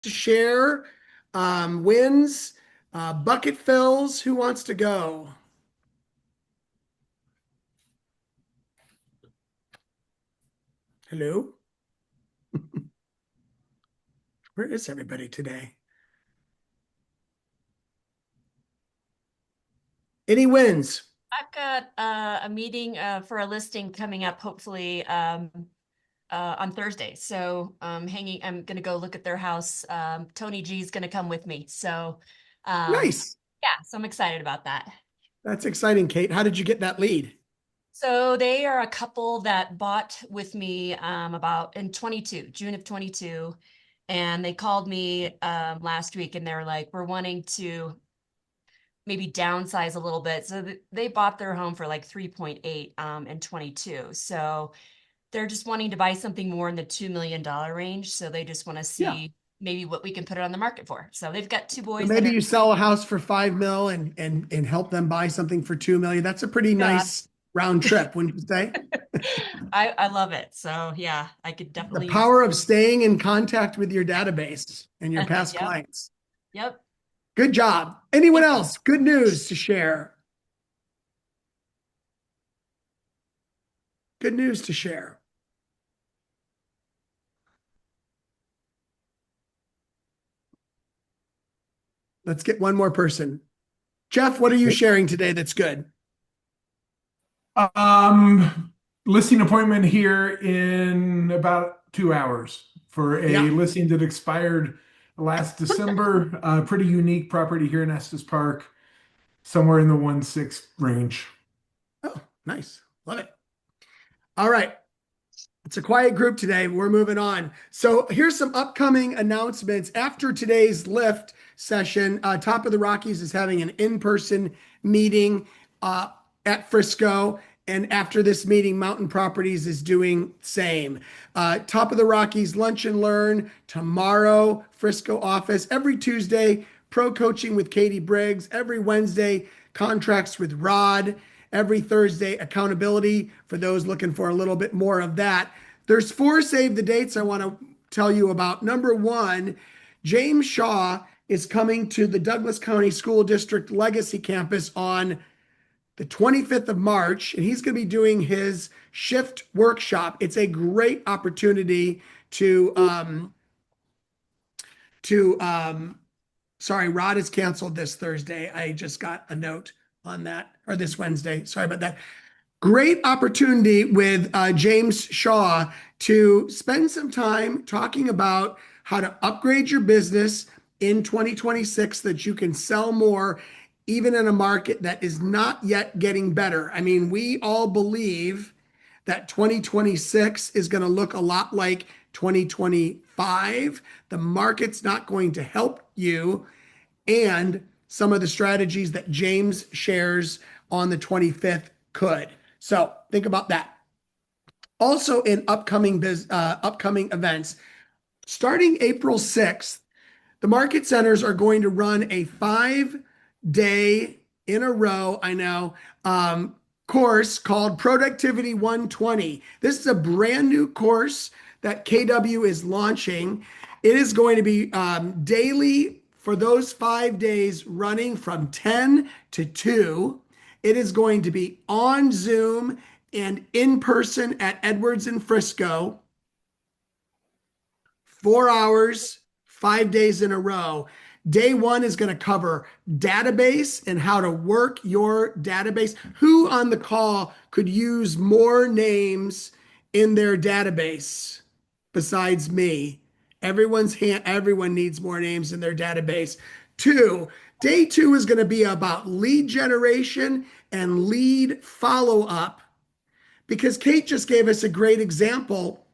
to share wins, bucket fills. Who wants to go? Hello? Where is everybody today? Any wins? I've got a meeting for a listing coming up, hopefully on Thursday. So I'm gonna go look at their house. Tony G's gonna come with me. So Nice. yeah, so I'm excited about that. That's exciting, Kate. How did you get that lead? So they are a couple that bought with me about in June of 22. And they called me last week and they're like, we're wanting to maybe downsize a little bit. So they bought their home for like 3.8 in 22. So they're just wanting to buy something more in the $2 million range. So they just want to Yeah. see maybe what we can put it on the market for. So they've got two So boys that maybe are, you sell a house for 5 mil and help them buy something for 2 million. That's a pretty God, nice round trip, wouldn't you say? I love it. So yeah, I could The definitely use, power of staying in contact with your database and your past yep, clients. yep. Good job. Anyone Thank you. else? Good news to share. Good news to share. Let's get one more person. Jeff, what are you sharing today that's good? Um, Listing appointment here in about 2 hours for Yeah. a listing that expired last December. A pretty unique property here in Estes Park, somewhere in the 1.6 range. Oh, nice. Love it. All right. It's a quiet group today. We're moving on. So here's some upcoming announcements. After today's lift session, Top of the Rockies is having an in-person meeting uh, at Frisco. And after this meeting, Mountain Properties is doing same. Top of the Rockies Lunch and Learn tomorrow, Frisco office. Every Tuesday, pro coaching with Katie Briggs. Every Wednesday, contracts with Rod. Every Thursday, accountability for those looking for a little bit more of that. There's four save the dates I want to tell you about. Number one, James Shaw is coming to the Douglas County School District Legacy Campus on the 25th of March, and he's going to be doing his shift workshop. It's a great opportunity to sorry, Rod is canceled this Thursday. I just got a note on that, or this Wednesday. Sorry about that. Great opportunity with James Shaw to spend some time talking about how to upgrade your business in 2026 so that you can sell more, even in a market that is not yet getting better. I mean, we all believe that 2026 is going to look a lot like 2025. The market's not going to help you, and some of the strategies that James shares on the 25th could. So think about that. Also, in upcoming events, starting April 6th, the market centers are going to run a 5 day in a row, I know, course called Productivity 120. This is a brand new course that KW is launching. It is going to be daily for those 5 days, running from 10 to 2. It is going to be on Zoom and in person at Edwards and Frisco. 4 hours, 5 days in a row. Day one is going to cover database and how to work your database. Who on the call could use more names in their database besides me? Everyone needs more names in their database. Day two is going to be about lead generation and lead follow up, because Kate just gave us a great example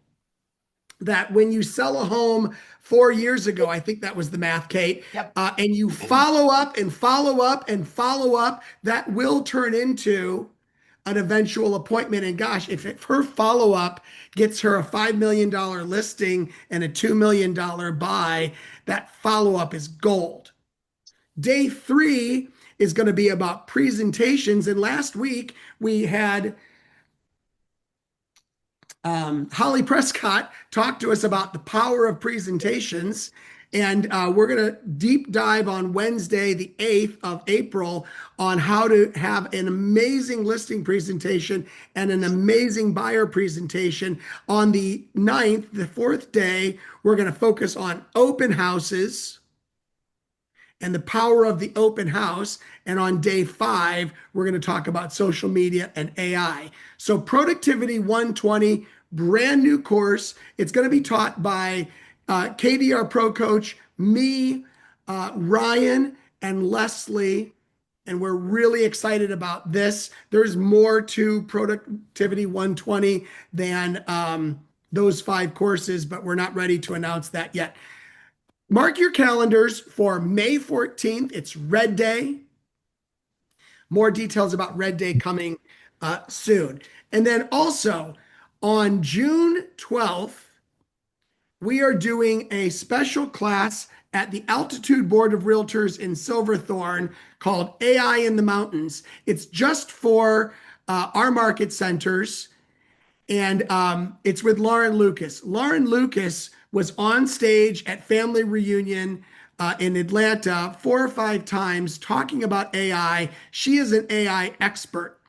that when you sell a home 4 years ago, I think that was the math, Kate, Yep. and you follow up and follow up and follow up, that will turn into an eventual appointment. And gosh, if her follow up gets her a $5 million listing and a $2 million buy, that follow up is gold. Day three is going to be about presentations. And last week we had Holly Prescott talked to us about the power of presentations. And we're going to deep dive on Wednesday, the 8th of April, on how to have an amazing listing presentation and an amazing buyer presentation. On the 9th, the fourth day, we're going to focus on open houses and the power of the open house. And on day 5, we're going to talk about social media and AI. So Productivity 120, brand new course. It's going to be taught by KDR Pro Coach, me, Ryan, and Leslie. And we're really excited about this. There's more to Productivity 120 than those 5 courses, but we're not ready to announce that yet. Mark your calendars for May 14th. It's Red Day. More details about Red Day coming soon. And then also on June 12th, we are doing a special class at the Altitude Board of Realtors in Silverthorne called AI in the Mountains. It's just for our market centers. And it's with Lauren Lucas. Lauren Lucas was on stage at Family Reunion in Atlanta 4 or 5 times talking about AI. She is an AI expert.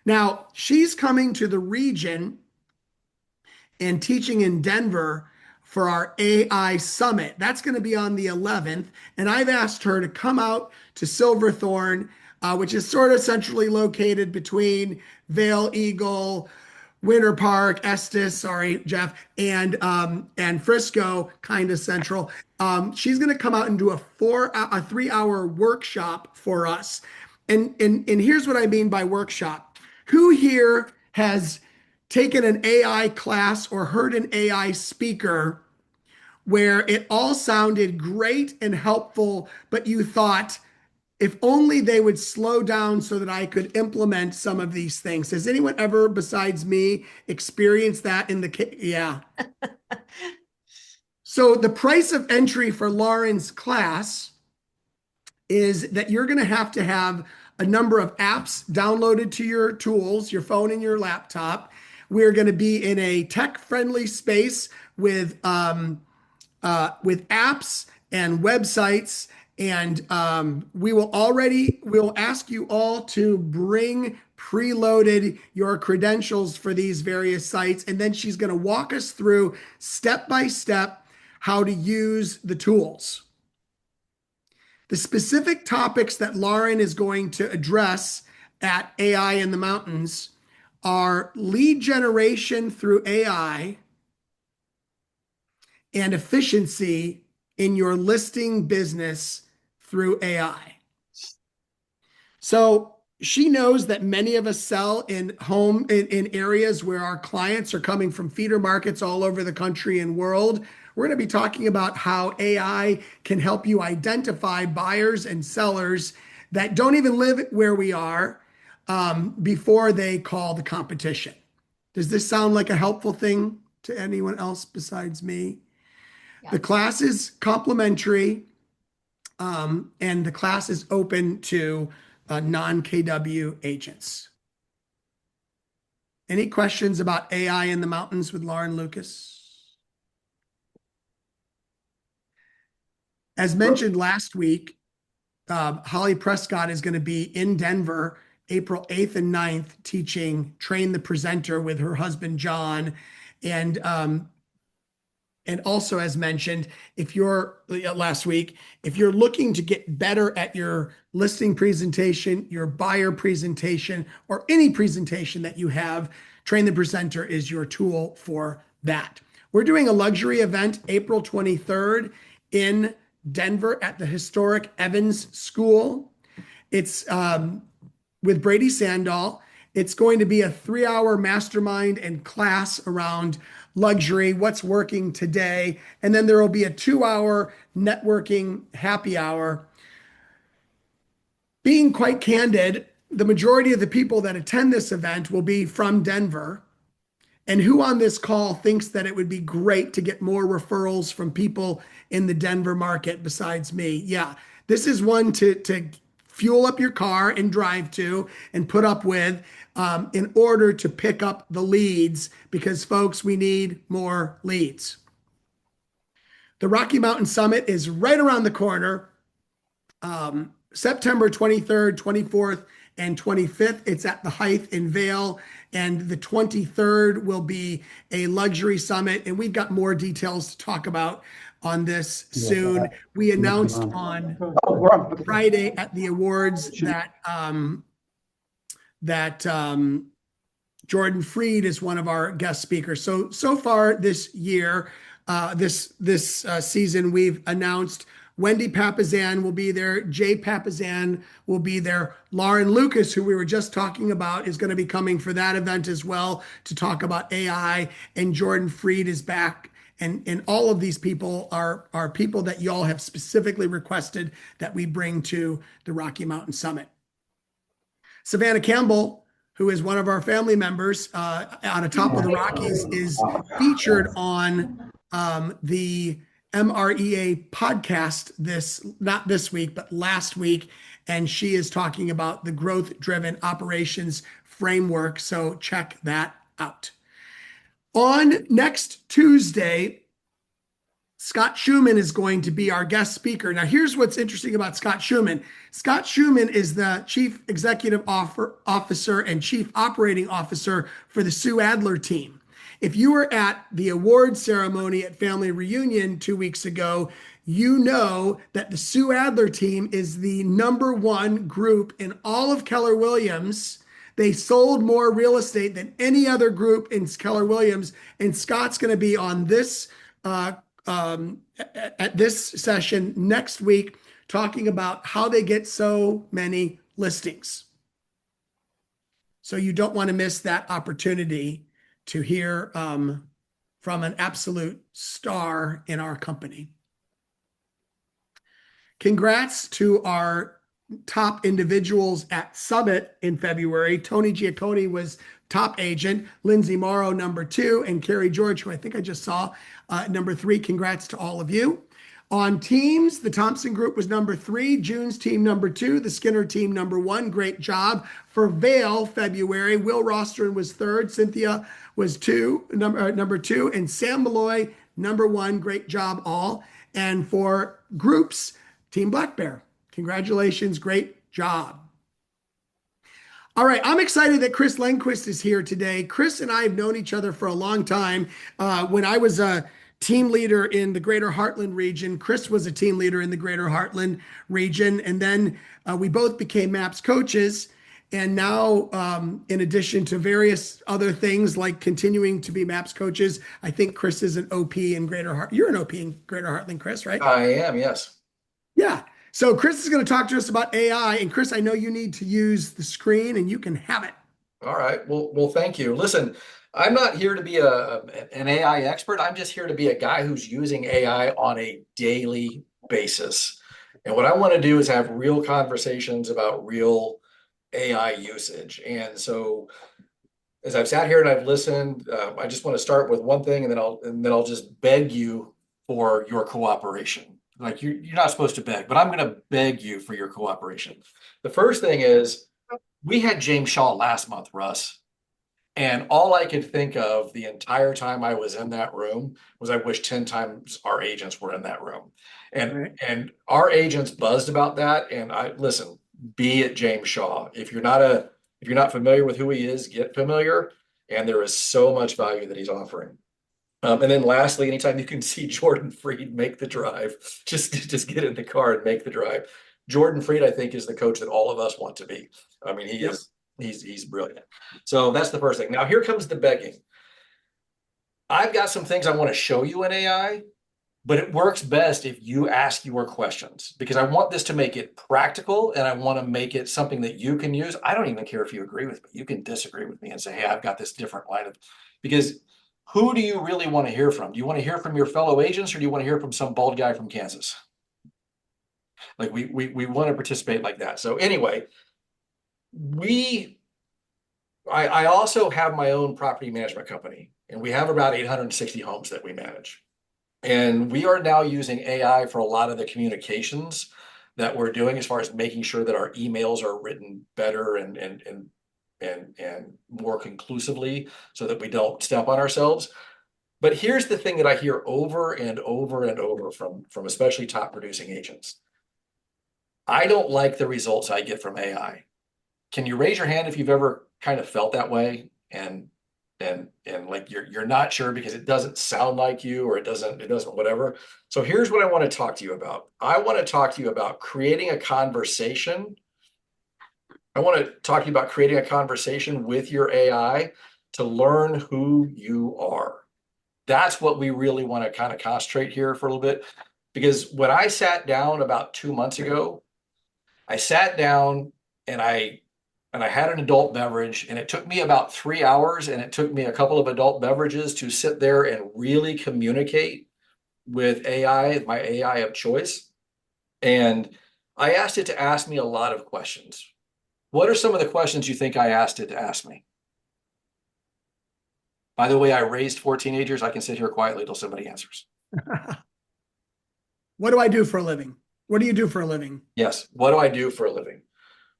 Now, she's coming to the region and teaching in Denver for our AI Summit. That's going to be on the 11th. And I've asked her to come out to Silverthorne, which is sort of centrally located between Vail, Eagle, Winter Park, Estes, sorry, Jeff, and Frisco, kind of central. She's going to come out and do a 3-hour workshop for us. And here's what I mean by workshop. Who here has taken an AI class or heard an AI speaker where it all sounded great and helpful, but you thought, if only they would slow down so that I could implement some of these things? Has anyone ever, besides me, experienced that in the yeah. So the price of entry for Lauren's class is that you're going to have a number of apps downloaded to your tools, your phone and your laptop. We're going to be in a tech-friendly space with apps and websites. And we'll ask you all to bring preloaded your credentials for these various sites. And then she's going to walk us through step by step how to use the tools. The specific topics that Lauren is going to address at AI in the Mountains are lead generation through AI and efficiency in your listing business through AI. So she knows that many of us sell in areas where our clients are coming from feeder markets all over the country and world. We're going to be talking about how AI can help you identify buyers and sellers that don't even live where we are before they call the competition. Does this sound like a helpful thing to anyone else besides me? Yeah. The class is complimentary, and the class is open to non-KW agents. Any questions about AI in the Mountains with Lauren Lucas? As mentioned last week, Holly Prescott is going to be in Denver April 8th and 9th teaching Train the Presenter with her husband, John. And also, as mentioned, if you're looking to get better at your listing presentation, your buyer presentation, or any presentation that you have, Train the Presenter is your tool for that. We're doing a luxury event April 23rd in Denver at the historic Evans School. It's with Brady Sandahl. It's going to be a 3-hour mastermind and class around luxury, what's working today. And then there will be a 2-hour networking happy hour. Being quite candid, the majority of the people that attend this event will be from Denver. And who on this call thinks that it would be great to get more referrals from people in the Denver market besides me? Yeah, this is one to fuel up your car and drive to and put up with in order to pick up the leads, because folks, we need more leads. The Rocky Mountain Summit is right around the corner. September 23rd, 24th, and 25th. It's at the Hythe in Vail. And the 23rd will be a luxury summit. And we've got more details to talk about on this soon. We announced on Friday at the awards that Jordan Freed is one of our guest speakers. So far this year, this season, we've announced Wendy Papazan will be there. Jay Papazan will be there. Lauren Lucas, who we were just talking about, is going to be coming for that event as well to talk about AI. And Jordan Freed is back. And all of these people are people that y'all have specifically requested that we bring to the Rocky Mountain Summit. Savannah Campbell, who is one of our family members on Top of the Rockies, is featured on the MREA podcast not this week, but last week. And she is talking about the growth-driven operations framework. So check that out. On next Tuesday, Scott Schumann is going to be our guest speaker. Now, here's what's interesting about Scott Schumann. Scott Schumann is the Chief Executive Officer and Chief Operating Officer for the Sue Adler team. If you were at the award ceremony at Family Reunion 2 weeks ago, you know that the Sue Adler team is the #1 group in all of Keller Williams. They sold more real estate than any other group in Keller Williams. And Scott's going to be on this at this session next week, talking about how they get so many listings. So you don't want to miss that opportunity to hear from an absolute star in our company. Congrats to our top individuals at Summit in February. Tony Giacconi was top agent, Lindsay Morrow #2, and Carrie George, who I think I just saw, #3. Congrats to all of you. On teams, the Thompson Group was #3, June's team #2, the Skinner team #1. Great job. For Vail, February, Will Rostron was 3rd, Cynthia was number 2, and Sam Malloy #1. Great job all. And for groups, Team Black Bear. Congratulations, great job. All right, I'm excited that Chris Lengquist is here today. Chris and I have known each other for a long time. When I was a team leader in the Greater Heartland region, Chris was a team leader in the Greater Heartland region. And then we both became MAPS coaches. And now, in addition to various other things like continuing to be MAPS coaches, I think Chris is an OP in Greater Heartland. You're an OP in Greater Heartland, Chris, right? I am, yes. Yeah. So Chris is going to talk to us about AI. And Chris, I know you need to use the screen and you can have it. All right. Well, thank you. Listen, I'm not here to be an AI expert. I'm just here to be a guy who's using AI on a daily basis. And what I want to do is have real conversations about real AI usage. And so as I've sat here and I've listened, I just want to start with one thing, and then I'll just beg you for your cooperation. Like you're not supposed to beg, but I'm going to beg you for your cooperation. The first thing is, we had James Shaw last month, Russ, and all I could think of the entire time I was in that room was I wish 10 times our agents were in that room. And our agents buzzed about that. And listen, be it James Shaw. If you're not familiar with who he is, get familiar. And there is so much value that he's offering. And then lastly, anytime you can see Jordan Freed make the drive, just get in the car and make the drive. Jordan Freed, I think, is the coach that all of us want to be. I mean, he's brilliant. So that's the first thing. Now here comes the begging. I've got some things I want to show you in AI, but it works best if you ask your questions, because I want this to make it practical and I want to make it something that you can use. I don't even care if you agree with me. You can disagree with me and say, hey, I've got this different line of, because who do you really want to hear from? Do you want to hear from your fellow agents, or do you want to hear from some bald guy from Kansas? Like we want to participate like that. So anyway, I also have my own property management company, and we have about 860 homes that we manage. And we are now using AI for a lot of the communications that we're doing, as far as making sure that our emails are written better and more conclusively, so that we don't step on ourselves. But here's the thing that I hear over and over and over from especially top producing agents. I don't like the results I get from AI. Can you raise your hand if you've ever kind of felt that way and like you're not sure because it doesn't sound like you or it doesn't whatever. So here's what I want to talk to you about. I want to talk to you about creating a conversation. I want to talk to you about creating a conversation with your AI to learn who you are. That's what we really want to kind of concentrate here for a little bit. Because when I sat down about 2 months ago, I sat down and I had an adult beverage, and it took me about 3 hours, and it took me a couple of adult beverages to sit there and really communicate with AI, my AI of choice. And I asked it to ask me a lot of questions. What are some of the questions you think I asked it to ask me? By the way, I raised 4 teenagers. I can sit here quietly till somebody answers. What do I do for a living? What do you do for a living? Yes. What do I do for a living?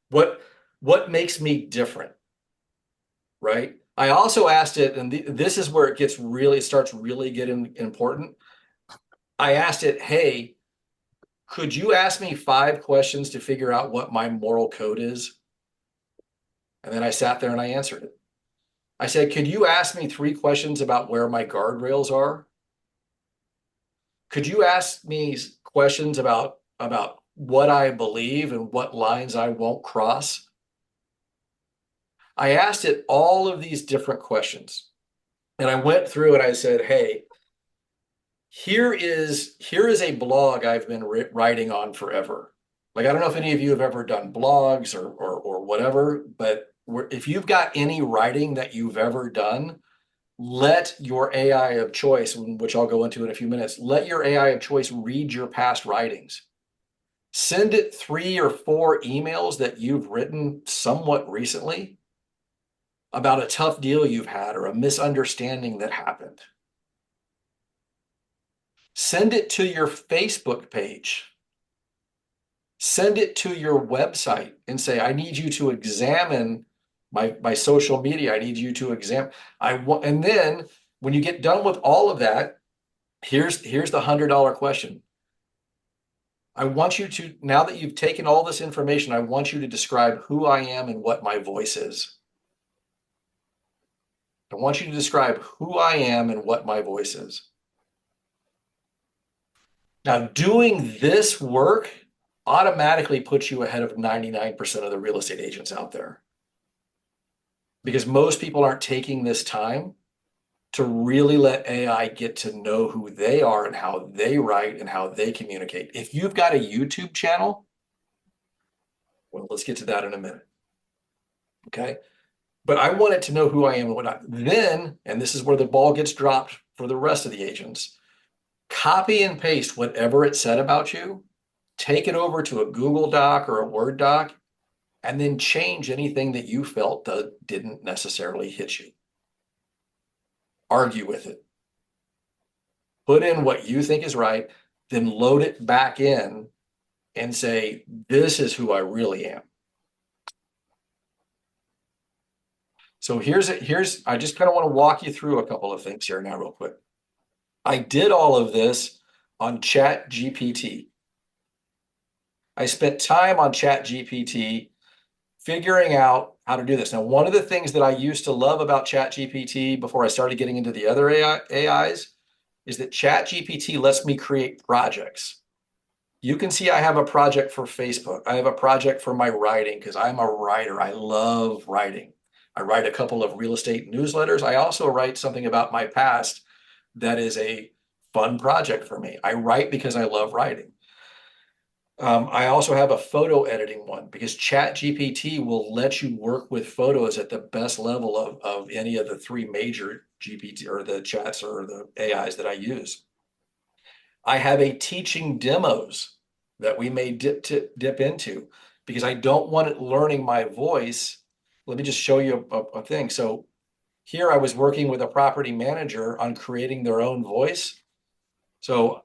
What makes me different? Right? I also asked it, and this is where it starts really getting important. I asked it, hey, could you ask me 5 questions to figure out what my moral code is? And then I sat there and I answered it. I said, could you ask me 3 questions about where my guardrails are? Could you ask me questions about what I believe and what lines I won't cross? I asked it all of these different questions. And I went through and I said, hey, here is a blog I've been writing on forever. Like, I don't know if any of you have ever done blogs or whatever, but if you've got any writing that you've ever done, let your AI of choice, which I'll go into in a few minutes, let your AI of choice read your past writings. Send it 3 or 4 emails that you've written somewhat recently about a tough deal you've had or a misunderstanding that happened. Send it to your Facebook page. Send it to your website and say, I need you to examine my social media. I need you to examine. And then when you get done with all of that, here's the $100 question. I want you to, now that you've taken all this information, I want you to describe who I am and what my voice is. I want you to describe who I am and what my voice is. Now, doing this work automatically puts you ahead of 99% of the real estate agents out there. Because most people aren't taking this time to really let AI get to know who they are and how they write and how they communicate. If you've got a YouTube channel, well, let's get to that in a minute. Okay. But I want it to know who I am and whatnot. Then, and this is where the ball gets dropped for the rest of the agents, copy and paste whatever it said about you, take it over to a Google Doc or a Word doc, and then change anything that you felt that didn't necessarily hit you. Argue with it. Put in what you think is right, then load it back in and say, this is who I really am. So I just kind of want to walk you through a couple of things here now real quick. I did all of this on ChatGPT. I spent time on ChatGPT figuring out how to do this. Now, one of the things that I used to love about ChatGPT before I started getting into the other AIs is that ChatGPT lets me create projects. You can see I have a project for Facebook. I have a project for my writing because I'm a writer. I love writing. I write a couple of real estate newsletters. I also write something about my past that is a fun project for me. I write because I love writing. I also have a photo editing one because ChatGPT will let you work with photos at the best level of any of the 3 major GPT or the chats or the AIs that I use. I have a teaching demos that we may dip into because I don't want it learning my voice. Let me just show you a thing. So here I was working with a property manager on creating their own voice. So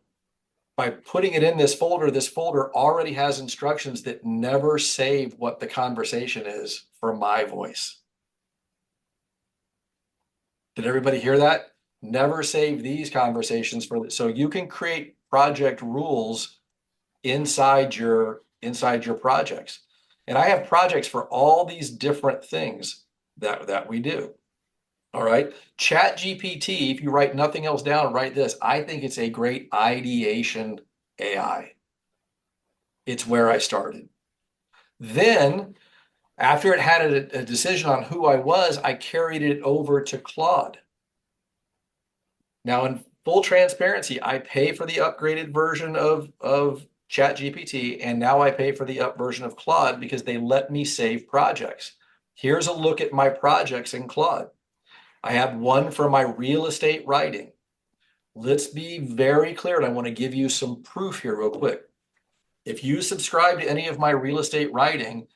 by putting it in this folder already has instructions that never save what the conversation is for my voice. Did everybody hear that? never save these conversations so you can create project rules inside your projects. And I have projects for all these different things that we do. All right. Chat GPT, if you write nothing else down, write this. I think it's a great ideation AI. It's where I started. Then, after it had a decision on who I was, I carried it over to Claude. Now, in full transparency, I pay for the upgraded version of ChatGPT, and now I pay for the up version of Claude because they let me save projects. Here's a look at my projects in Claude. I have one for my real estate writing. Let's be very clear, and I want to give you some proof here real quick. If you subscribe to any of my real estate writing,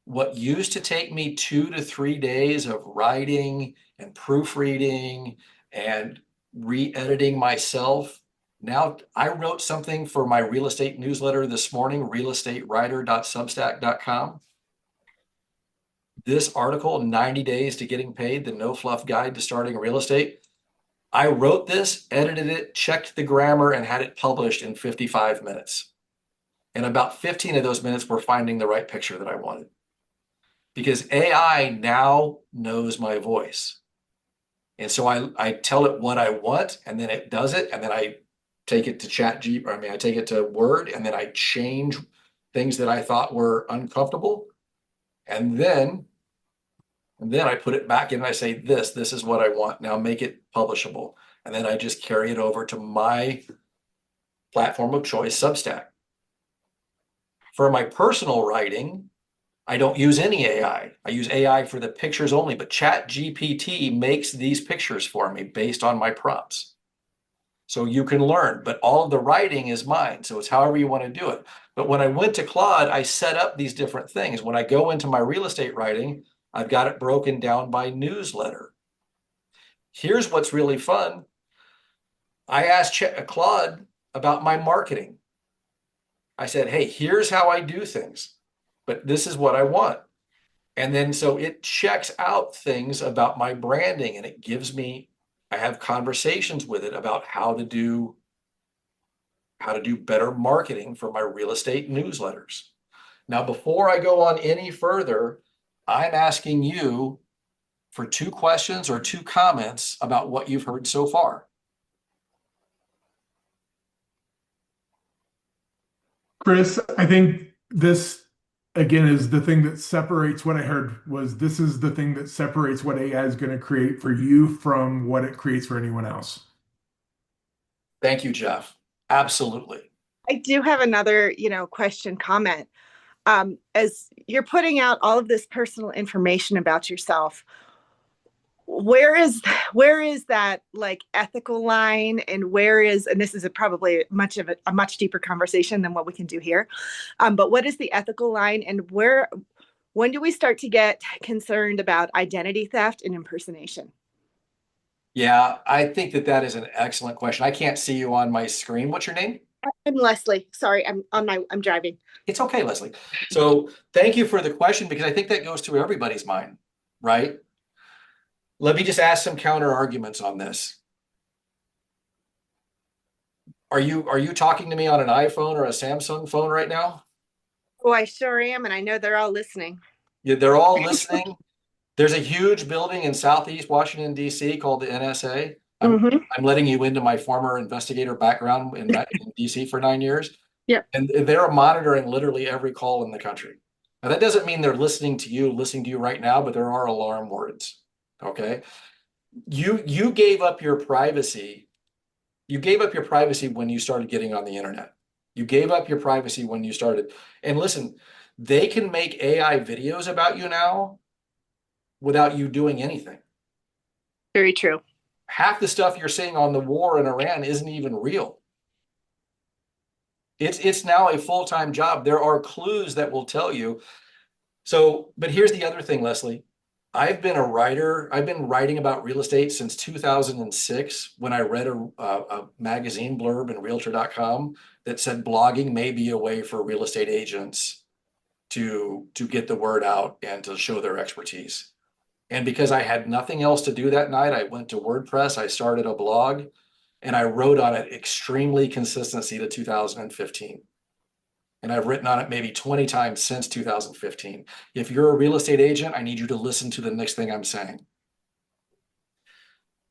what used to take me 2 to 3 days of writing and proofreading and re-editing myself, now I wrote something for my real estate newsletter this morning, realestatewriter.substack.com. This article, 90 Days to Getting Paid, the No Fluff Guide to Starting Real Estate. I wrote this, edited it, checked the grammar, and had it published in 55 minutes. And about 15 of those minutes were finding the right picture that I wanted. Because AI now knows my voice. And so I tell it what I want, and then it does it, and then I take it to I take it to Word, and then I change things that I thought were uncomfortable. And then I put it back in and I say, this is what I want. Now make it publishable. And then I just carry it over to my platform of choice, Substack. For my personal writing, I don't use any AI. I use AI for the pictures only, but ChatGPT makes these pictures for me based on my prompts. So you can learn, but all of the writing is mine. So it's however you want to do it. But when I went to Claude, I set up these different things. When I go into my real estate writing, I've got it broken down by newsletter. Here's what's really fun. I asked Claude about my marketing. I said, hey, here's how I do things, but this is what I want. And then so it checks out things about my branding, and it gives me, I have conversations with it about how to do better marketing for my real estate newsletters. Now, before I go on any further, I'm asking you for 2 questions or 2 comments about what you've heard so far. Chris, I think this again is the thing that separates what I heard was this is the thing that separates what AI is going to create for you from what it creates for anyone else. Thank you, Jeff. Absolutely. I do have another, question, comment. As you're putting out all of this personal information about yourself, where is that like ethical line, and this is probably a much deeper conversation than what we can do here. But what is the ethical line, and when do we start to get concerned about identity theft and impersonation? Yeah, I think that is an excellent question. I can't see you on my screen. What's your name? I'm Leslie. Sorry, I'm driving. It's okay, Leslie. So thank you for the question, because I think that goes through everybody's mind, right? Let me just ask some counter arguments on this. Are you talking to me on an iPhone or a Samsung phone right now? Oh, I sure am, and I know they're all listening. Yeah, they're all listening. There's a huge building in Southeast Washington, D.C. called the NSA. I'm letting you into my former investigator background in D.C. for 9 years. Yeah. And they're monitoring literally every call in the country. Now, that doesn't mean they're listening to you right now, but there are alarm words. Okay. You gave up your privacy. You gave up your privacy when you started getting on the internet. You gave up your privacy when you started. And listen, they can make AI videos about you now without you doing anything. Very true. Half the stuff you're seeing on the war in Iran isn't even real. It's now a full-time job. There are clues that will tell you. So, but here's the other thing, Leslie. I've been a writer. I've been writing about real estate since 2006, when I read a magazine blurb in Realtor.com that said blogging may be a way for real estate agents to get the word out and to show their expertise. And because I had nothing else to do that night, I went to WordPress, I started a blog, and I wrote on it extremely consistency to 2015. And I've written on it maybe 20 times since 2015. If you're a real estate agent, I need you to listen to the next thing I'm saying.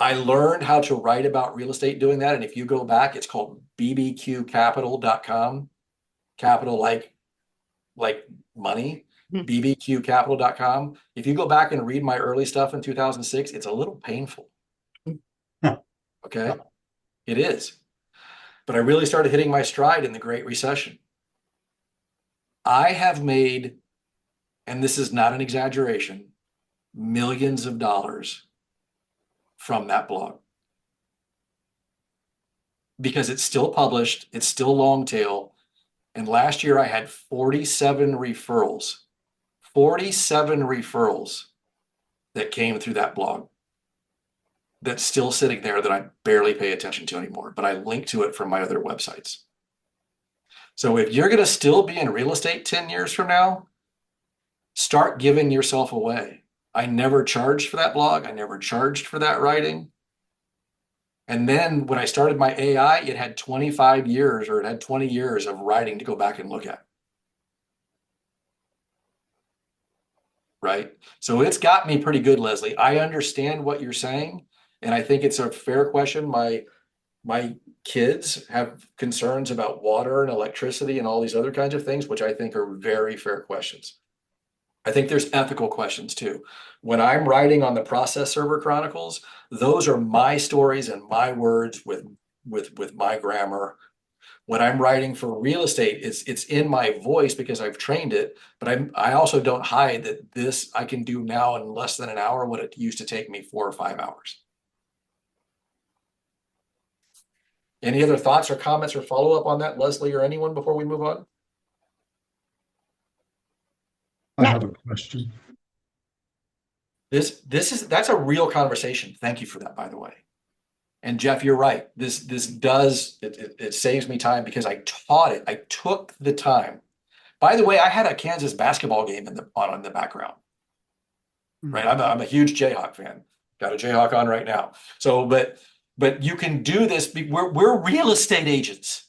I learned how to write about real estate doing that. And if you go back, it's called bbqcapital.com. Capital like money, bbqcapital.com. If you go back and read my early stuff in 2006, it's a little painful. Okay, it is. But I really started hitting my stride in the Great Recession. I have made, and this is not an exaggeration, millions of dollars from that blog. Because it's still published, it's still long tail. And last year I had 47 referrals that came through that blog that's still sitting there that I barely pay attention to anymore, but I link to it from my other websites. So if you're going to still be in real estate 10 years from now, start giving yourself away. I never charged for that blog. I never charged for that writing. And then when I started my AI, it had 25 years or it had 20 years of writing to go back and look at. Right? So it's got me pretty good, Leslie. I understand what you're saying. And I think it's a fair question. My kids have concerns about water and electricity and all these other kinds of things, which I think are very fair questions. I think there's ethical questions too. When I'm writing on the Process Server Chronicles, those are my stories and my words with my grammar. When I'm writing for real estate, it's in my voice because I've trained it, but I also don't hide that this I can do now in less than an hour what it used to take me 4 or 5 hours. Any other thoughts or comments or follow-up on that, Leslie, or anyone before we move on? I have a question. That's a real conversation. Thank you for that, by the way. And Jeff, you're right. This it saves me time because I taught it. I took the time. By the way, I had a Kansas basketball game in the background. Right, I'm a huge Jayhawk fan. Got a Jayhawk on right now. So, but you can do this. We're real estate agents.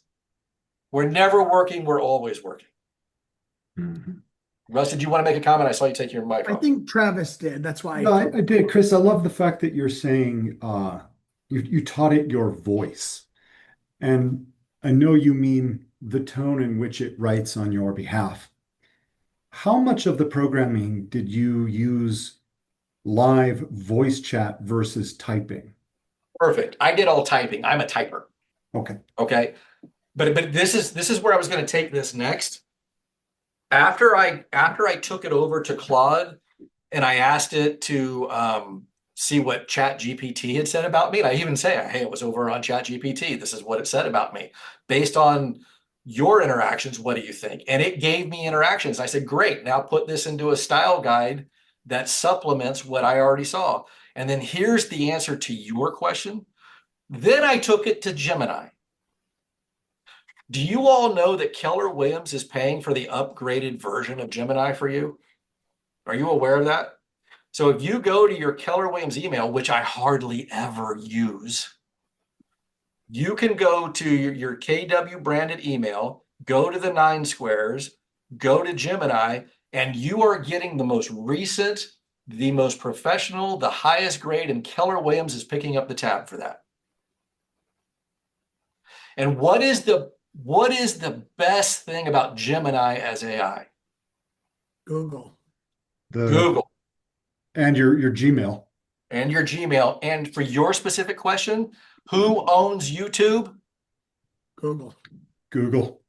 We're never working. We're always working. Mm-hmm. Russ, did you want to make a comment? I saw you take your mic I off. think Travis did. That's why. No, I did, Chris. I love the fact that you're saying you taught it your voice. And I know you mean the tone in which it writes on your behalf. How much of the programming did you use live voice chat versus typing? Perfect. I did all typing. I'm a typer. Okay. Okay. But this is where I was going to take this next. After I took it over to Claude and I asked it to see what ChatGPT had said about me, and I even say, hey, it was over on ChatGPT. This is what it said about me. Based on your interactions, what do you think? And it gave me interactions. I said, great. Now put this into a style guide that supplements what I already saw. And then here's the answer to your question. Then I took it to Gemini. Do you all know that Keller Williams is paying for the upgraded version of Gemini for you? Are you aware of that? So if you go to your Keller Williams email, which I hardly ever use, you can go to your KW branded email, go to the 9 squares, go to Gemini, and you are getting the most recent, the most professional, the highest grade, and Keller Williams is picking up the tab for that. And what is the best thing about Gemini as AI? Google. Google. And your Gmail. And your Gmail. And for your specific question, who owns YouTube? Google. Google.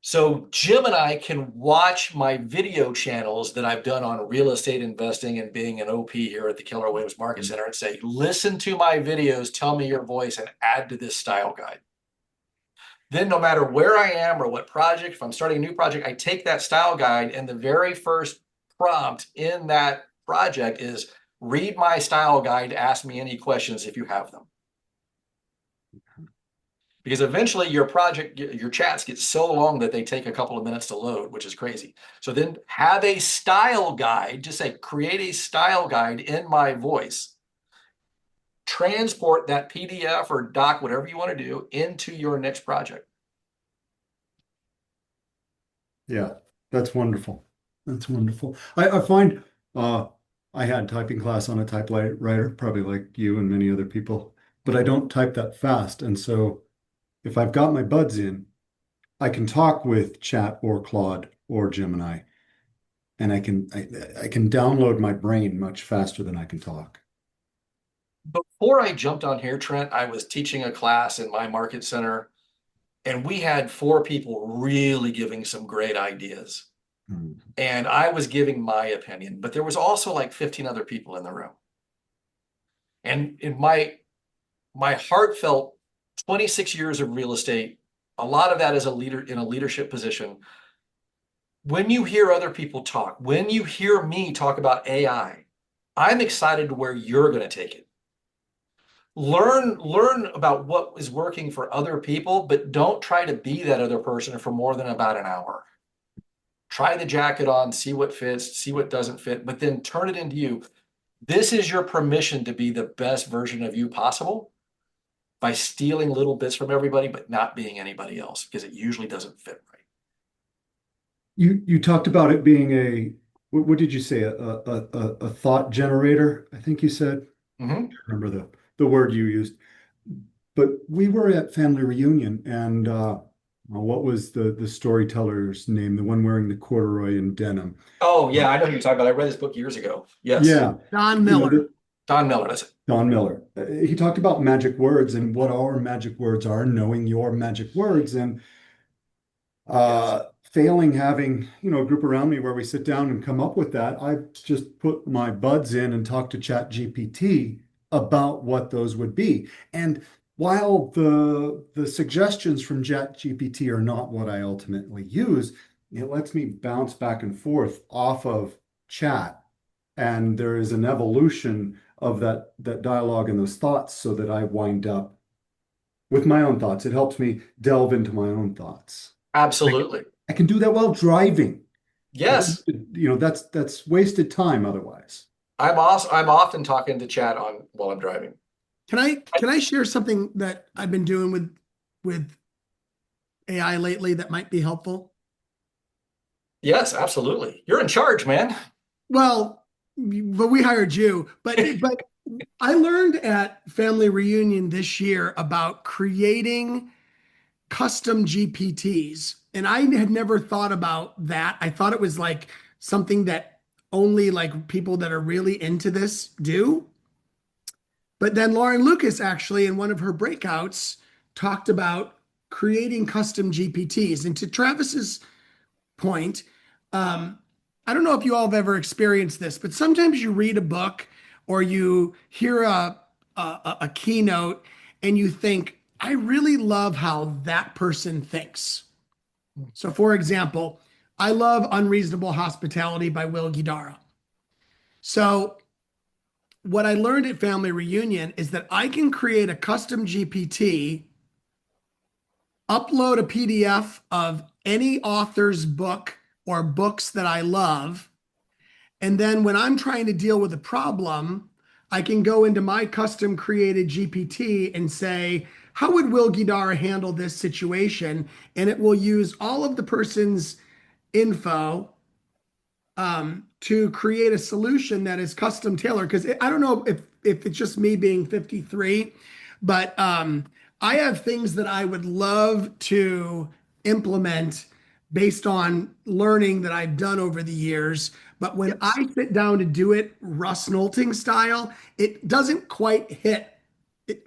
So Gemini can watch my video channels that I've done on real estate investing and being an OP here at the Keller Williams Market Center and say, listen to my videos, tell me your voice, and add to this style guide. Then no matter where I am or what project, if I'm starting a new project, I take that style guide, and the very first prompt in that project is read my style guide, ask me any questions if you have them. because eventually your project, your chats get so long that they take a couple of minutes to load, which is crazy. So then have a style guide, just say, create a style guide in my voice. Transport that PDF or doc, whatever you want to do, into your next project. Yeah, that's wonderful. That's wonderful. I find I had typing class on a typewriter, probably like you and many other people, but I don't type that fast. And so if I've got my buds in, I can talk with Chat or Claude or Gemini, and I can download my brain much faster than I can talk. Before I jumped on here, Trent, I was teaching a class in my market center, and we had 4 people really giving some great ideas. And I was giving my opinion, but there was also like 15 other people in the room. And in my heartfelt 26 years of real estate, a lot of that as a leader in a leadership position. When you hear other people talk, when you hear me talk about AI, I'm excited to where you're going to take it. Learn about what is working for other people, but don't try to be that other person for more than about an hour. Try the jacket on, see what fits, see what doesn't fit, but then turn it into you. This is your permission to be the best version of you possible by stealing little bits from everybody, but not being anybody else, because it usually doesn't fit right. You talked about it being what did you say? A thought generator, I think you said. Mm-hmm. I can't remember the word you used. But we were at family reunion, and what was the storyteller's name? The one wearing the corduroy and denim. Oh yeah, I know who you're talking about. I read this book years ago. Yes. Yeah. Don Miller. Don Miller, that's it. Don Miller. He talked about magic words and what our magic words are, knowing your magic words, and failing having, a group around me where we sit down and come up with that. I just put my buds in and talk to Chat GPT about what those would be. And while the suggestions from Chat GPT are not what I ultimately use, it lets me bounce back and forth off of chat. And there is an evolution of that dialogue and those thoughts so that I wind up with my own thoughts. It helps me delve into my own thoughts. Absolutely. I can do that while driving. Yes. That's wasted time otherwise. I'm often talking to chat while I'm driving. Can I share something that I've been doing with AI lately that might be helpful? Yes, absolutely. You're in charge, man. Well, but we hired you. But I learned at family reunion this year about creating custom GPTs. And I had never thought about that. I thought it was like something that only like people that are really into this do. But then Lauren Lucas actually in one of her breakouts talked about creating custom GPTs. And to Travis's point, I don't know if you all have ever experienced this, but sometimes you read a book or you hear a keynote and you think, I really love how that person thinks. So for example, I love Unreasonable Hospitality by Will Guidara. So what I learned at family reunion is that I can create a custom GPT, upload a PDF of any author's book or books that I love. And then when I'm trying to deal with a problem, I can go into my custom created GPT and say, how would Will Guidara handle this situation? And it will use all of the person's info to create a solution that is custom tailored. Because I don't know if it's just me being 53, but I have things that I would love to implement based on learning that I've done over the years. But when I sit down to do it Russ Knowlting style, it doesn't quite hit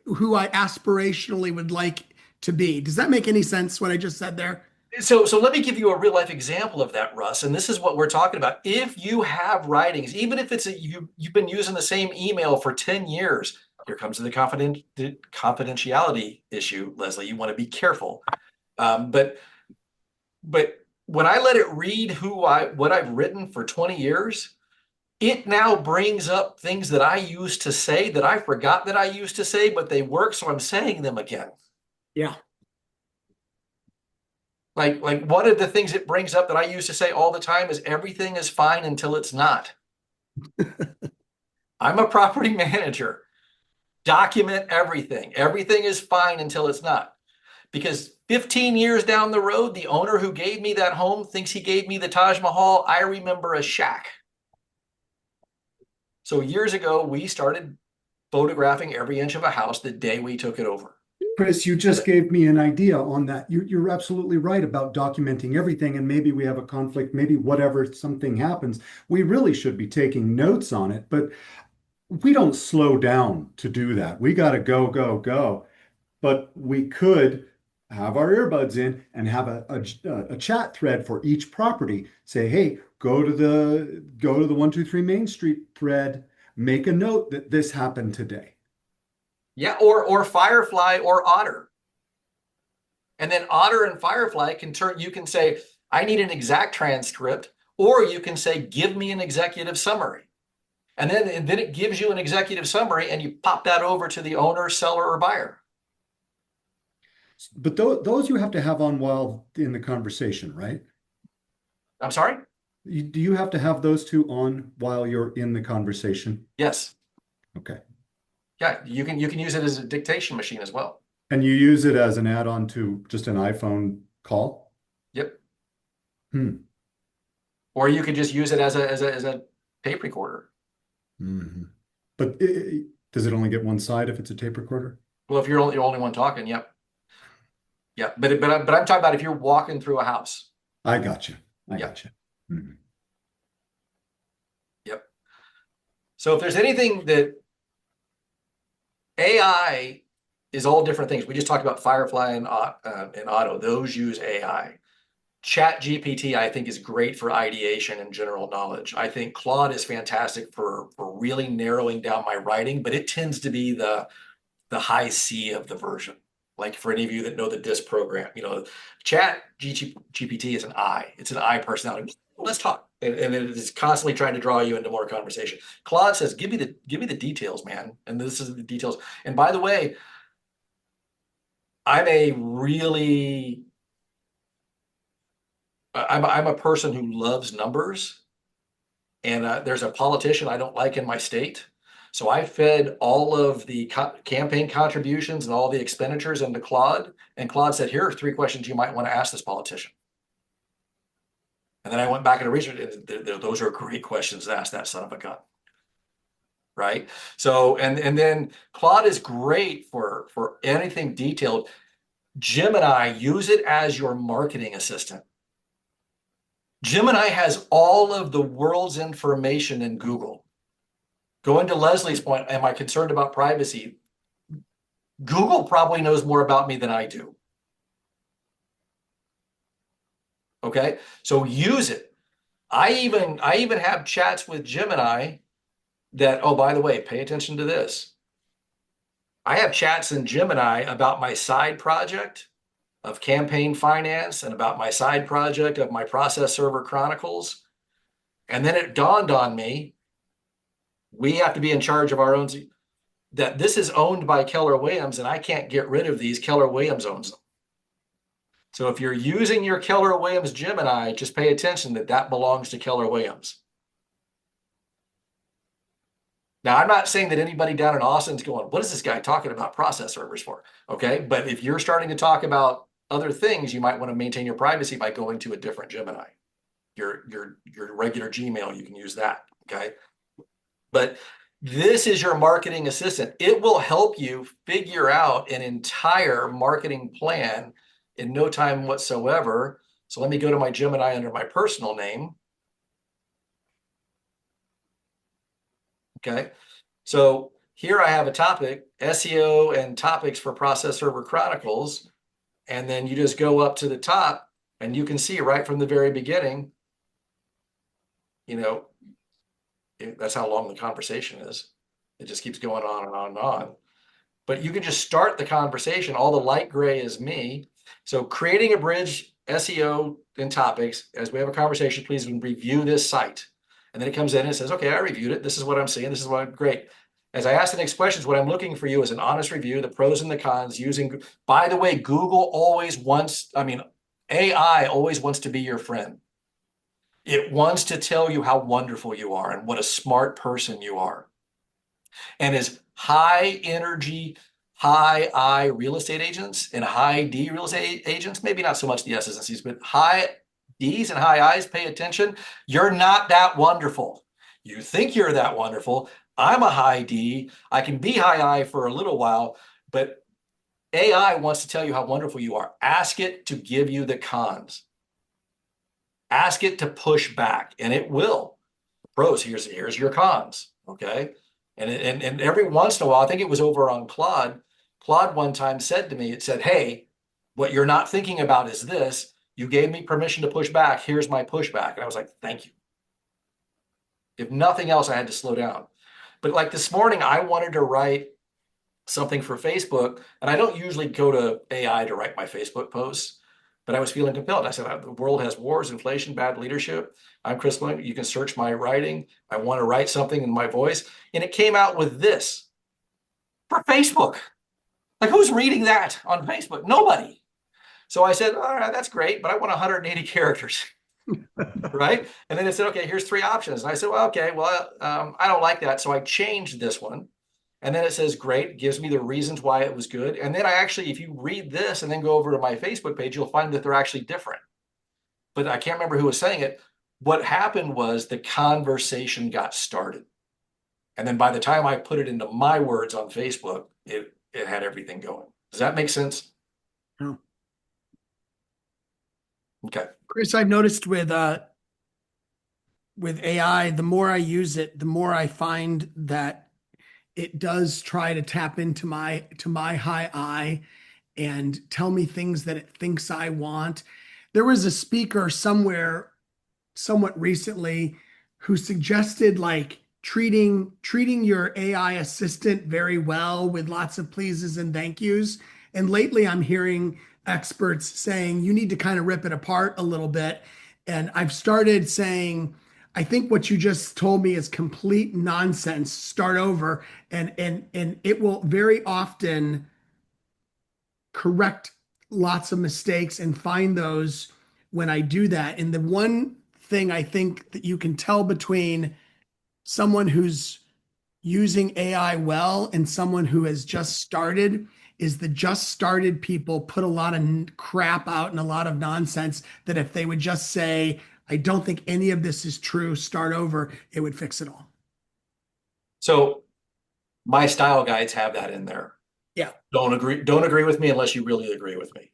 who I aspirationally would like to be. Does that make any sense, what I just said there? So let me give you a real life example of that, Russ. And this is what we're talking about. If you have writings, even if it's you've been using the same email for 10 years, here comes the confidentiality issue, Leslie. You want to be careful. But when I let it read what I've written for 20 years, it now brings up things that I used to say that I forgot that I used to say, but they work, so I'm saying them again. Yeah. Like one of the things it brings up that I used to say all the time is everything is fine until it's not. I'm a property manager. Document everything. Everything is fine until it's not. Because 15 years down the road, the owner who gave me that home thinks he gave me the Taj Mahal. I remember a shack. So years ago, we started photographing every inch of a house the day we took it over. Chris, you just gave me an idea on that. You're absolutely right about documenting everything, and maybe we have a conflict, maybe whatever something happens, we really should be taking notes on it, but we don't slow down to do that. We got to go, go, go. But we could have our earbuds in and have a chat thread for each property. Say, hey, go to the 123 Main Street thread. Make a note that this happened today. Yeah, or Firefly or Otter. And then Otter and Firefly can turn, you can say, I need an exact transcript, or you can say, give me an executive summary. And then it gives you an executive summary and you pop that over to the owner, seller, or buyer. But those you have to have on while in the conversation, right? I'm sorry? Do you have to have those two on while you're in the conversation? Yes. Okay. Yeah, you can use it as a dictation machine as well. And you use it as an add-on to just an iPhone call? Yep. Hmm. Or you could just use it as a tape recorder. Mm-hmm. But does it only get one side if it's a tape recorder? Well, if you're the only one talking, yep. Yeah, but I'm talking about if you're walking through a house. I got you. I Yep. got you. Mm-hmm. Yep. So if there's anything that AI is all different things. We just talked about Firefly and Otto. Those use AI. Chat GPT, I think, is great for ideation and general knowledge. I think Claude is fantastic for really narrowing down my writing, but it tends to be the high C of the version. Like for any of you that know the DISC program, Chat GPT is an I. It's an I personality. Let's talk, and it is constantly trying to draw you into more conversation. Claude says, "Give me the details, man." And this is the details. And by the way, I'm a person who loves numbers, and there's a politician I don't like in my state. So I fed all of the campaign contributions and all the expenditures into Claude, and Claude said, here are 3 questions you might want to ask this politician. And then I went back and researched, those are great questions to ask that son of a gun. Right? So, and then Claude is great for anything detailed. Gemini, use it as your marketing assistant. Gemini has all of the world's information in Google. Going to Leslie's point, am I concerned about privacy? Google probably knows more about me than I do. Okay, so use it. I even have chats with Gemini that, oh, by the way, pay attention to this. I have chats in Gemini about my side project of campaign finance and about my side project of my process server chronicles. And then it dawned on me, we have to be in charge of our own, that this is owned by Keller Williams and I can't get rid of these. Keller Williams owns them. So if you're using your Keller Williams Gemini, just pay attention that belongs to Keller Williams. Now, I'm not saying that anybody down in Austin's going, what is this guy talking about process servers for? Okay, but if you're starting to talk about other things, you might want to maintain your privacy by going to a different Gemini. Your regular Gmail, you can use that, okay? But this is your marketing assistant. It will help you figure out an entire marketing plan in no time whatsoever. So let me go to my Gemini under my personal name. Okay, so here I have a topic, SEO and topics for Process Server Chronicles. And then you just go up to the top and you can see right from the very beginning, that's how long the conversation is. It just keeps going on and on and on. But you can just start the conversation. All the light gray is me. So creating a bridge, SEO and topics, as we have a conversation, please review this site. And then it comes in and it says, okay, I reviewed it. This is what I'm seeing. This is what great. As I ask the next questions, what I'm looking for you is an honest review, the pros and the cons using, by the way, Google always wants, AI always wants to be your friend. It wants to tell you how wonderful you are and what a smart person you are. And as high energy, high I real estate agents and high D real estate agents, maybe not so much the S's and C's, but high D's and high I's, pay attention. You're not that wonderful. You think you're that wonderful. I'm a high D. I can be high I for a little while, but AI wants to tell you how wonderful you are. Ask it to give you the cons. Ask it to push back, and it will. Pros, here's your cons, okay? And every once in a while, I think it was over on Claude. Claude one time said to me, it said, hey, what you're not thinking about is this. You gave me permission to push back. Here's my pushback. And I was like, thank you. If nothing else, I had to slow down. But like this morning, I wanted to write something for Facebook, and I don't usually go to AI to write my Facebook posts, but I was feeling compelled. I said, the world has wars, inflation, bad leadership. I'm Chris Lengquist. You can search my writing. I want to write something in my voice. And it came out with this for Facebook. Like, who's reading that on Facebook? Nobody. So I said, all right, that's great, but I want 180 characters. Right? And then it said, okay, here's 3 options. And I said, well, okay, well, I don't like that. So I changed this one. And then it says, great, gives me the reasons why it was good. And then I actually, if you read this and then go over to my Facebook page, you'll find that they're actually different. But I can't remember who was saying it. What happened was the conversation got started. And then by the time I put it into my words on Facebook, it had everything going. Does that make sense? No. Okay. Chris, I've noticed with AI, the more I use it, the more I find that it does try to tap into my high I and tell me things that it thinks I want. There was a speaker somewhere somewhat recently who suggested like treating your AI assistant very well with lots of pleases and thank yous. And lately I'm hearing experts saying you need to kind of rip it apart a little bit. And I've started saying, I think what you just told me is complete nonsense. Start over, and it will very often correct lots of mistakes and find those when I do that. And the one thing I think that you can tell between someone who's using AI well and someone who has just started is the just started people put a lot of crap out and a lot of nonsense that if they would just say, I don't think any of this is true, start over, it would fix it all. So my style guides have that in there. Yeah. Don't agree with me unless you really agree with me.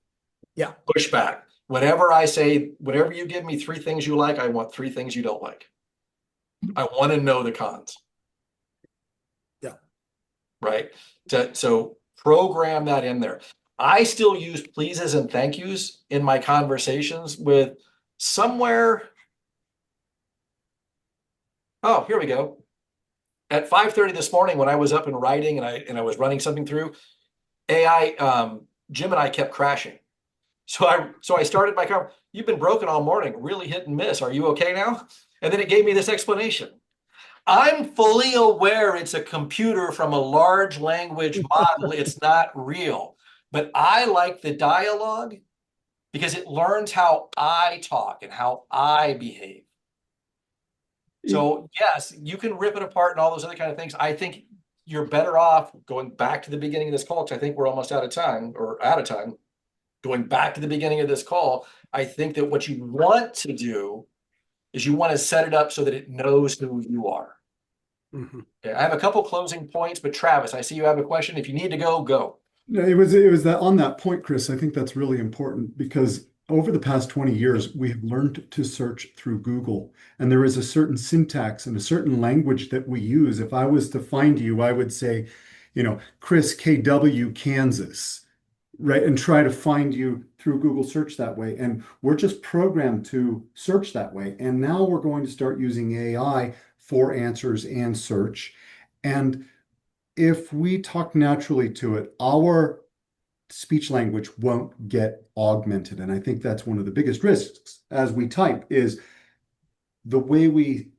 Yeah. Push back. Whenever I say, whenever you give me 3 things you like, I want 3 things you don't like. I want to know the cons. Yeah. Right. So program that in there. I still use pleases and thank yous in my conversations with somewhere. Oh, here we go. At 5:30 this morning, when I was up and writing and I was running something through, AI, Jim and I kept crashing. So I started my car. You've been broken all morning, really hit and miss. Are you okay now? And then it gave me this explanation. I'm fully aware it's a computer from a large language model. It's not real. But I like the dialogue because it learns how I talk and how I behave. So yes, you can rip it apart and all those other kind of things. I think you're better off going back to the beginning of this call, because I think we're almost out of time. Going back to the beginning of this call, I think that what you want to do is you want to set it up so that it knows who you are. Mm-hmm. Okay, I have a couple closing points, but Travis, I see you have a question. If you need to go, go. No, it was that on that point, Chris, I think that's really important because over the past 20 years, we have learned to search through Google, and there is a certain syntax and a certain language that we use. If I was to find you, I would say, Chris KW, Kansas, right? And try to find you through Google search that way. And we're just programmed to search that way. And now we're going to start using AI for answers and search. And if we talk naturally to it, our speech language won't get augmented. And I think that's one of the biggest risks as we type is the way we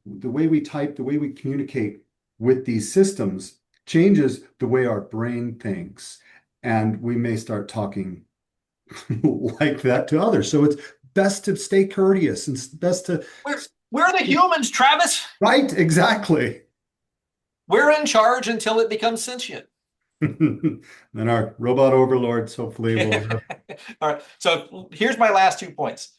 type, the way we communicate with these systems changes the way our brain thinks. And we may start talking like that to others. So it's best to stay courteous and best to, We're the humans, Travis. right? Exactly. We're in charge until it becomes sentient. Then our robot overlords hopefully will have. All right. So here's my last 2 points.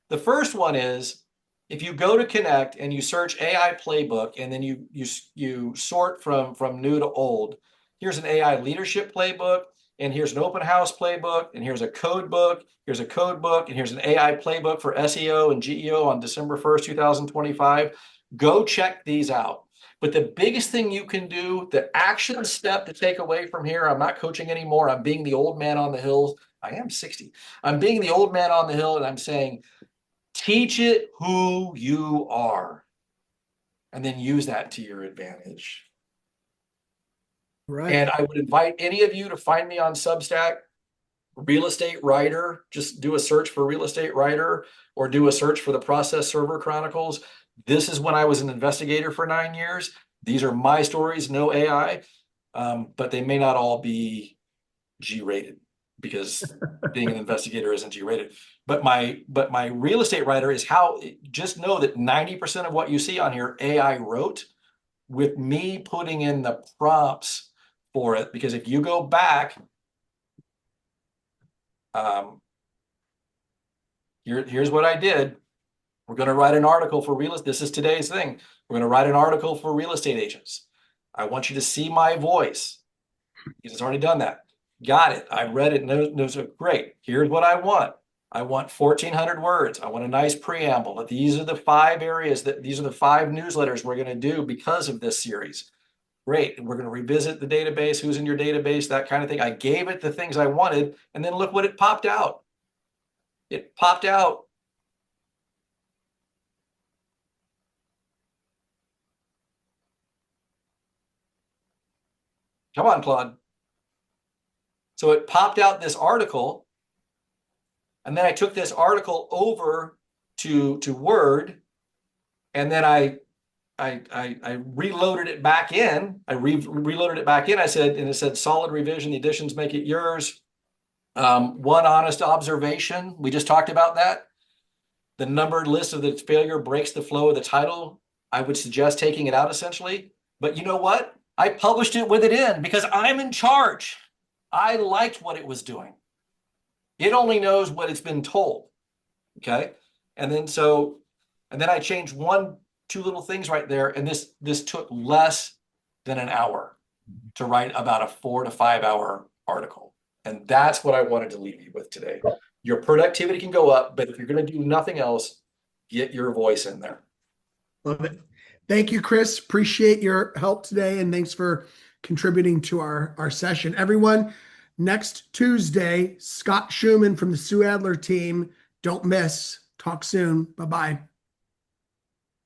The first one is if you go to Connect and you search AI playbook and then you sort from new to old, here's an AI leadership playbook, and here's an open house playbook, and here's a code book, here's a code book, and here's an AI playbook for SEO and GEO on December 1st, 2025. Go check these out. But the biggest thing you can do, the action step to take away from here, I'm not coaching anymore. I'm being the old man on the hill. I am 60. I'm being the old man on the hill, and I'm saying, teach it who you are, and then use that to your advantage. Right. And I would invite any of you to find me on Substack, real estate writer. Just do a search for real estate writer or do a search for the Process Server Chronicles. This is when I was an investigator for 9 years. These are my stories, no AI, but they may not all be G-rated because being an investigator isn't G-rated. But my real estate writer is just know that 90% of what you see on here, AI wrote with me putting in the prompts for it. Because if you go back, here's what I did. We're going to write an article for real estate. This is today's thing. We're going to write an article for real estate agents. I want you to see my voice because it's already done that. Got it. I read it. Knows great. Here's what I want. I want 1,400 words. I want a nice preamble. These are the 5 areas these are the 5 newsletters we're going to do because of this series. Great. And we're going to revisit the database, who's in your database, that kind of thing. I gave it the things I wanted, and then look what it popped out. It popped out. Come on, Claude. So it popped out this article, and then I took this article over to Word, and then I reloaded it back in. I reloaded it back in. I said, and it said solid revision. The additions make it yours. One honest observation. We just talked about that. The numbered list of the failure breaks the flow of the title. I would suggest taking it out essentially. But you know what? I published it with it in because I'm in charge. I liked what it was doing. It only knows what it's been told. Okay. And then I changed 1-2 little things right there. And this took less than an hour to write about a 4 to 5 hour article. And that's what I wanted to leave you with today. Your productivity can go up, but if you're going to do nothing else, get your voice in there. Love it. Thank you, Chris. Appreciate your help today. And thanks for contributing to our session. Everyone, next Tuesday, Scott Schumann from the Sue Adler team. Don't miss. Talk soon. Bye-bye.